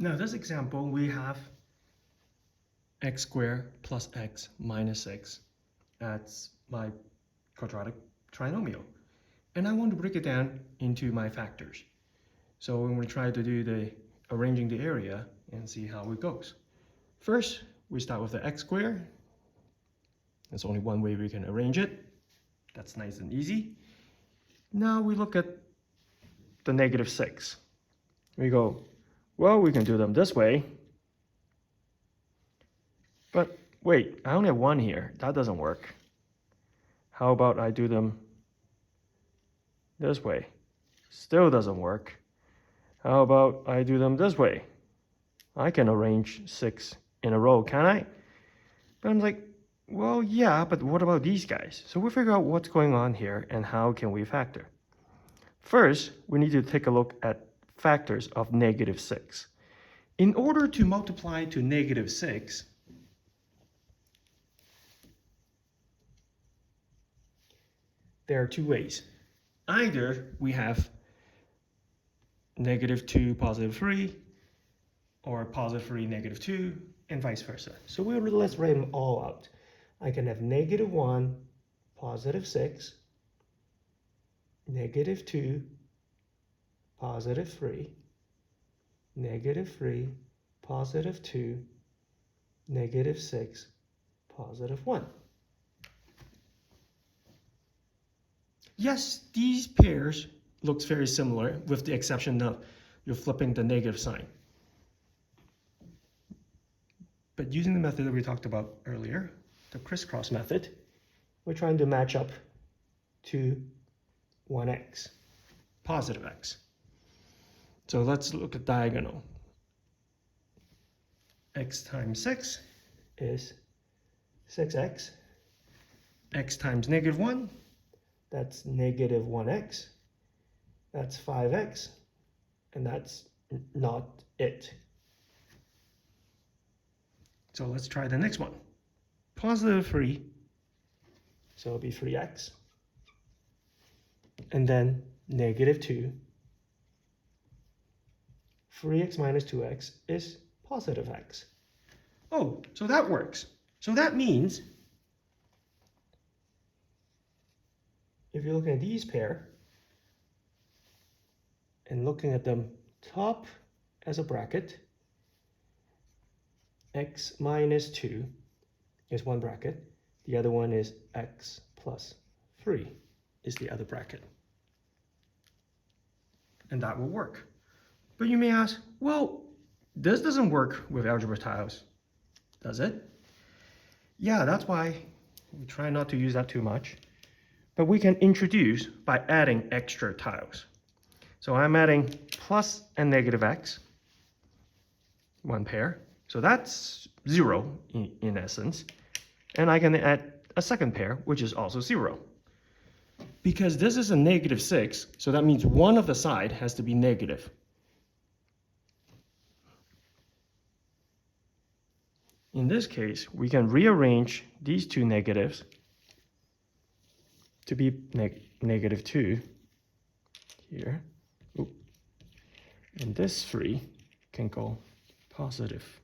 Now this example, we have x squared plus x minus 6. That's my quadratic trinomial. And I want to break it down into my factors. So we're going to try to do the arranging the area and see how it goes. First, we start with the x squared. There's only one way we can arrange it. That's nice and easy. Now we look at the negative 6. We go, well, we can do them this way. But wait, I only have 1 here. That doesn't work. How about I do them this way? Still doesn't work. How about I do them this way? I can arrange 6 in a row, can I? But I'm like, well, yeah, but what about these guys? So we figure out what's going on here and how can we factor. First, we need to take a look at factors of negative 6. In order to multiply to negative 6, there are 2 ways. Either we have negative 2, positive 3, or positive 3, negative 2, and vice versa. So let's write them all out. I can have negative 1, positive 6, negative 2, positive 3, negative 3, positive 2, negative 6, positive 1. Yes, these pairs looks very similar with the exception of you're flipping the negative sign. But using the method that we talked about earlier, the criss-cross method, we're trying to match up to 1x, positive x. So let's look at diagonal. X times 6 is 6x. X times negative 1, that's negative 1x. That's 5x. And that's not it. So let's try the next one. Positive 3, so it'll be 3x. And then negative 2. 3x minus 2x is positive x. Oh, so that works. So that means, if you're looking at these pair, and looking at them top as a bracket, x minus 2 is one bracket. The other one is x plus 3 is the other bracket. And that will work. But you may ask, well, this doesn't work with algebra tiles, does it? Yeah, that's why we try not to use that too much. But we can introduce by adding extra tiles. So I'm adding plus and negative x, one pair. So that's 0 in essence. And I can add a second pair, which is also 0. Because this is a negative 6, so that means one of the side has to be negative. In this case, we can rearrange these two negatives to be negative 2 here. Ooh. And this 3 can go positive.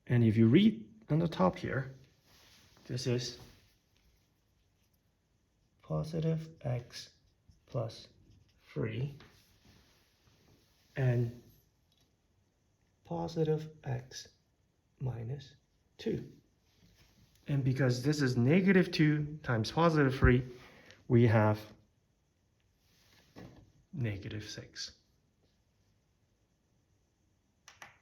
And if you read on the top here, this is positive x plus 3 and positive x minus 2. And because this is negative 2 times positive 3, we have negative 6.